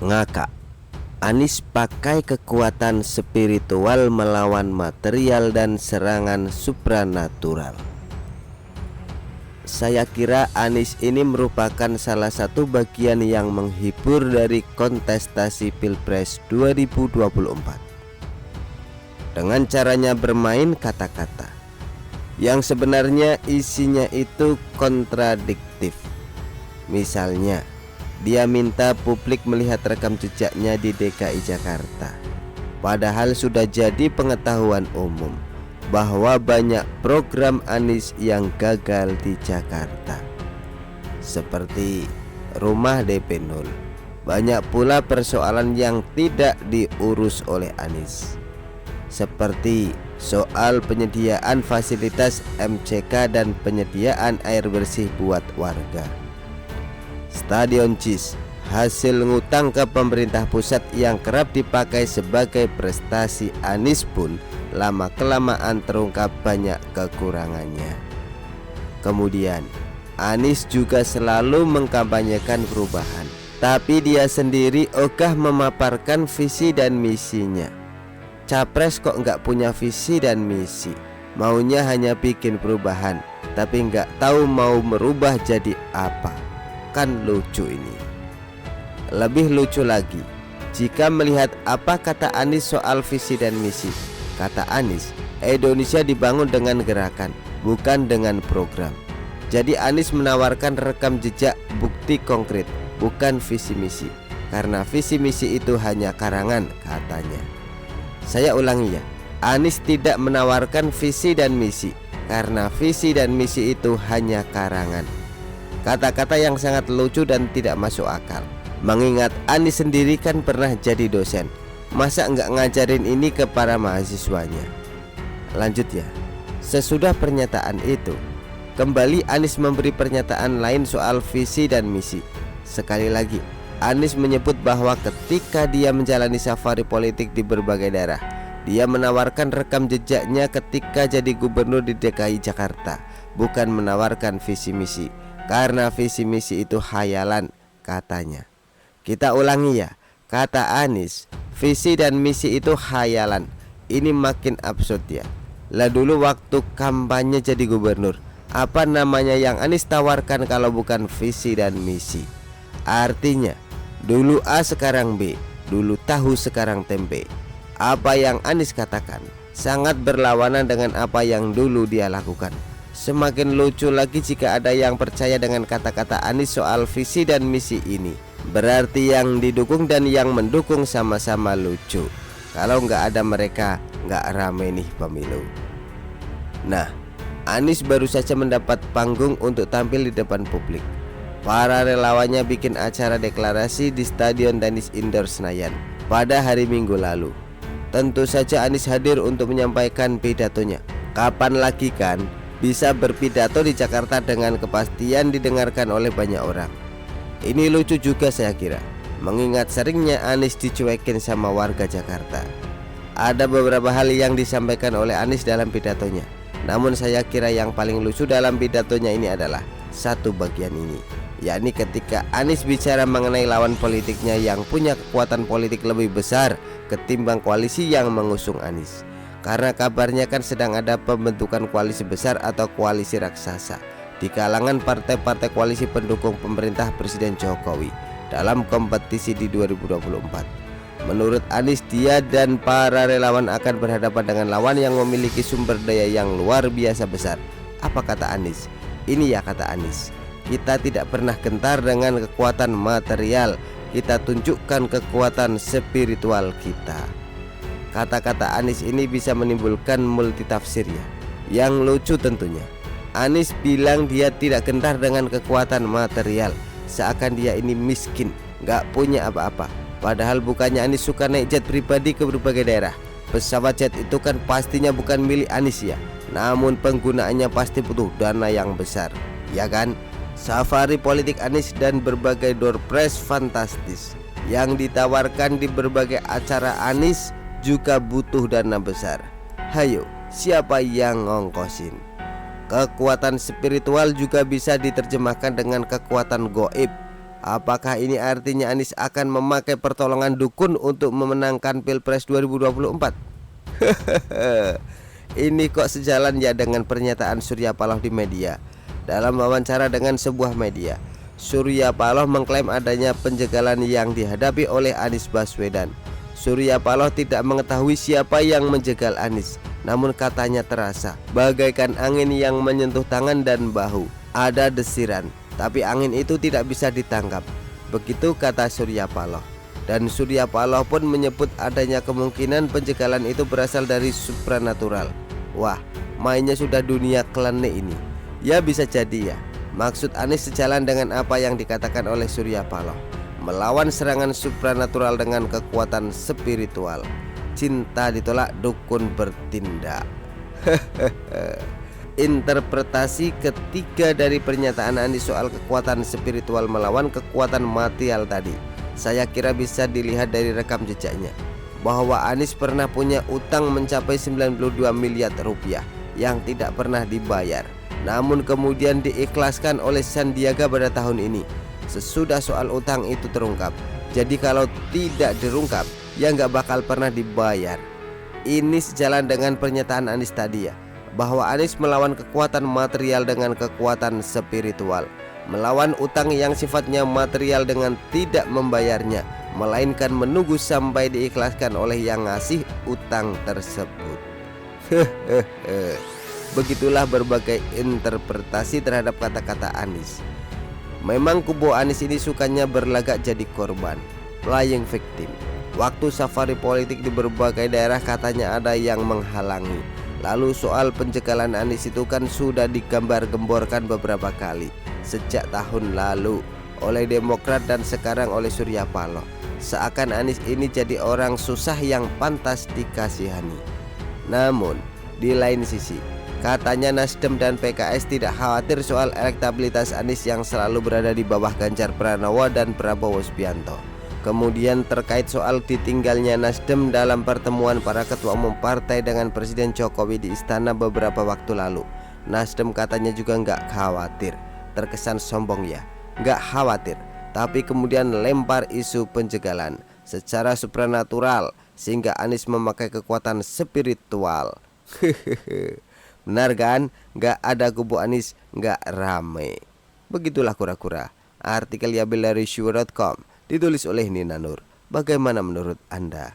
Ngakak, Anies pakai kekuatan spiritual melawan material dan serangan supranatural. Saya kira Anies ini merupakan salah satu bagian yang menghibur dari kontestasi Pilpres 2024 dengan caranya bermain kata-kata yang sebenarnya isinya itu kontradiktif. Misalnya, dia minta publik melihat rekam jejaknya di DKI Jakarta, padahal sudah jadi pengetahuan umum bahwa banyak program Anies yang gagal di Jakarta, seperti rumah DP 0. Banyak pula persoalan yang tidak diurus oleh Anies, seperti soal penyediaan fasilitas MCK dan penyediaan air bersih buat warga. Stadion JIS hasil ngutang ke pemerintah pusat yang kerap dipakai sebagai prestasi Anies pun lama-kelamaan terungkap banyak kekurangannya. Kemudian Anies juga selalu mengkampanyekan perubahan, tapi dia sendiri ogah memaparkan visi dan misinya. Capres kok nggak punya visi dan misi, maunya hanya bikin perubahan, tapi nggak tahu mau merubah jadi apa. Kan lucu ini. Lebih lucu lagi jika melihat apa kata Anies soal visi dan misi. Kata Anies, Indonesia dibangun dengan gerakan, bukan dengan program. Jadi Anies menawarkan rekam jejak bukti konkret, bukan visi misi, karena visi misi itu hanya karangan, katanya. Saya ulangi ya, Anies tidak menawarkan visi dan misi, karena visi dan misi itu hanya karangan. Kata-kata yang sangat lucu dan tidak masuk akal, mengingat Anies sendiri kan pernah jadi dosen. Masa nggak ngajarin ini ke para mahasiswanya? Lanjut ya. Sesudah pernyataan itu, kembali Anies memberi pernyataan lain soal visi dan misi. Sekali lagi, Anies menyebut bahwa ketika dia menjalani safari politik di berbagai daerah, dia menawarkan rekam jejaknya ketika jadi gubernur di DKI Jakarta, bukan menawarkan visi misi, karena visi misi itu khayalan, katanya. Kita ulangi ya, kata Anies, visi dan misi itu khayalan. Ini makin absurd ya. Lah dulu waktu kampanye jadi gubernur, apa namanya yang Anies tawarkan kalau bukan visi dan misi? Artinya, dulu A sekarang B, dulu tahu sekarang tempe. Apa yang Anies katakan sangat berlawanan dengan apa yang dulu dia lakukan. Semakin lucu lagi jika ada yang percaya dengan kata-kata Anies soal visi dan misi ini. Berarti yang didukung dan yang mendukung sama-sama lucu. Kalau nggak ada mereka, nggak rame nih pemilu. Nah, Anies baru saja mendapat panggung untuk tampil di depan publik. Para relawannya bikin acara deklarasi di Stadion Tenis Indoor Senayan pada hari Minggu lalu. Tentu saja Anies hadir untuk menyampaikan pidatonya. Kapan lagi kan bisa berpidato di Jakarta dengan kepastian didengarkan oleh banyak orang. Ini lucu juga saya kira, mengingat seringnya Anies dicuekin sama warga Jakarta. Ada beberapa hal yang disampaikan oleh Anies dalam pidatonya, namun saya kira yang paling lucu dalam pidatonya ini adalah satu bagian ini, yakni ketika Anies bicara mengenai lawan politiknya yang punya kekuatan politik lebih besar ketimbang koalisi yang mengusung Anies. Karena kabarnya kan sedang ada pembentukan koalisi besar atau koalisi raksasa di kalangan partai-partai koalisi pendukung pemerintah Presiden Jokowi dalam kompetisi di 2024. Menurut Anies, dia dan para relawan akan berhadapan dengan lawan yang memiliki sumber daya yang luar biasa besar. Apa kata Anies? Ini ya kata Anies, kita tidak pernah gentar dengan kekuatan material, kita tunjukkan kekuatan spiritual kita. Kata-kata Anies ini bisa menimbulkan multitafsir ya. Yang lucu tentunya, Anies bilang dia tidak gentar dengan kekuatan material, seakan dia ini miskin, gak punya apa-apa. Padahal bukannya Anies suka naik jet pribadi ke berbagai daerah. Pesawat jet itu kan pastinya bukan milik Anies ya, namun penggunaannya pasti butuh dana yang besar, ya kan? Safari politik Anies dan berbagai door prize fantastis yang ditawarkan di berbagai acara Anies juga butuh dana besar. Hayo, siapa yang ngongkosin? Kekuatan spiritual juga bisa diterjemahkan dengan kekuatan goib. Apakah ini artinya Anies akan memakai pertolongan dukun untuk memenangkan Pilpres 2024? Ini kok sejalan ya dengan pernyataan Surya Paloh di media. Dalam wawancara dengan sebuah media, Surya Paloh mengklaim adanya penjagalan yang dihadapi oleh Anies Baswedan. Surya Paloh tidak mengetahui siapa yang menjegal Anies, namun katanya terasa bagaikan angin yang menyentuh tangan dan bahu. Ada desiran, tapi angin itu tidak bisa ditangkap. Begitu kata Surya Paloh. Dan Surya Paloh pun menyebut adanya kemungkinan penjagalan itu berasal dari supranatural. Wah, mainnya sudah dunia klinik ini. Ya bisa jadi ya. Maksud Anies sejalan dengan apa yang dikatakan oleh Surya Paloh. Melawan serangan supranatural dengan kekuatan spiritual. Cinta ditolak, dukun bertindak. Interpretasi ketiga dari pernyataan Anies soal kekuatan spiritual melawan kekuatan material tadi, saya kira bisa dilihat dari rekam jejaknya, bahwa Anies pernah punya utang mencapai 92 miliar rupiah yang tidak pernah dibayar, namun kemudian diikhlaskan oleh Sandiaga pada tahun ini sesudah soal utang itu terungkap. Jadi kalau tidak dirungkap, ya nggak bakal pernah dibayar. Ini sejalan dengan pernyataan Anies tadi ya, bahwa Anies melawan kekuatan material dengan kekuatan spiritual, melawan utang yang sifatnya material dengan tidak membayarnya, melainkan menunggu sampai diikhlaskan oleh yang ngasih utang tersebut. Begitulah berbagai interpretasi terhadap kata-kata Anies. Memang kubu Anies ini sukanya berlagak jadi korban, playing victim. Waktu safari politik di berbagai daerah katanya ada yang menghalangi. Lalu soal penjagalan Anies itu kan sudah digambar-gemborkan beberapa kali sejak tahun lalu oleh Demokrat dan sekarang oleh Surya Paloh. Seakan Anies ini jadi orang susah yang pantas dikasihani. Namun di lain sisi, katanya Nasdem dan PKS tidak khawatir soal elektabilitas Anies yang selalu berada di bawah Ganjar Pranowo dan Prabowo Subianto. Kemudian terkait soal ditinggalnya Nasdem dalam pertemuan para ketua umum partai dengan Presiden Jokowi di istana beberapa waktu lalu, Nasdem katanya juga nggak khawatir. Terkesan sombong ya, nggak khawatir, tapi kemudian lempar isu penjagalan secara supranatural sehingga Anies memakai kekuatan spiritual. Benar kan? Nggak ada kubu Anies, nggak rame. Begitulah kura-kura. Artikel Yabil dari Syur.com ditulis oleh Nina Nur. Bagaimana menurut Anda?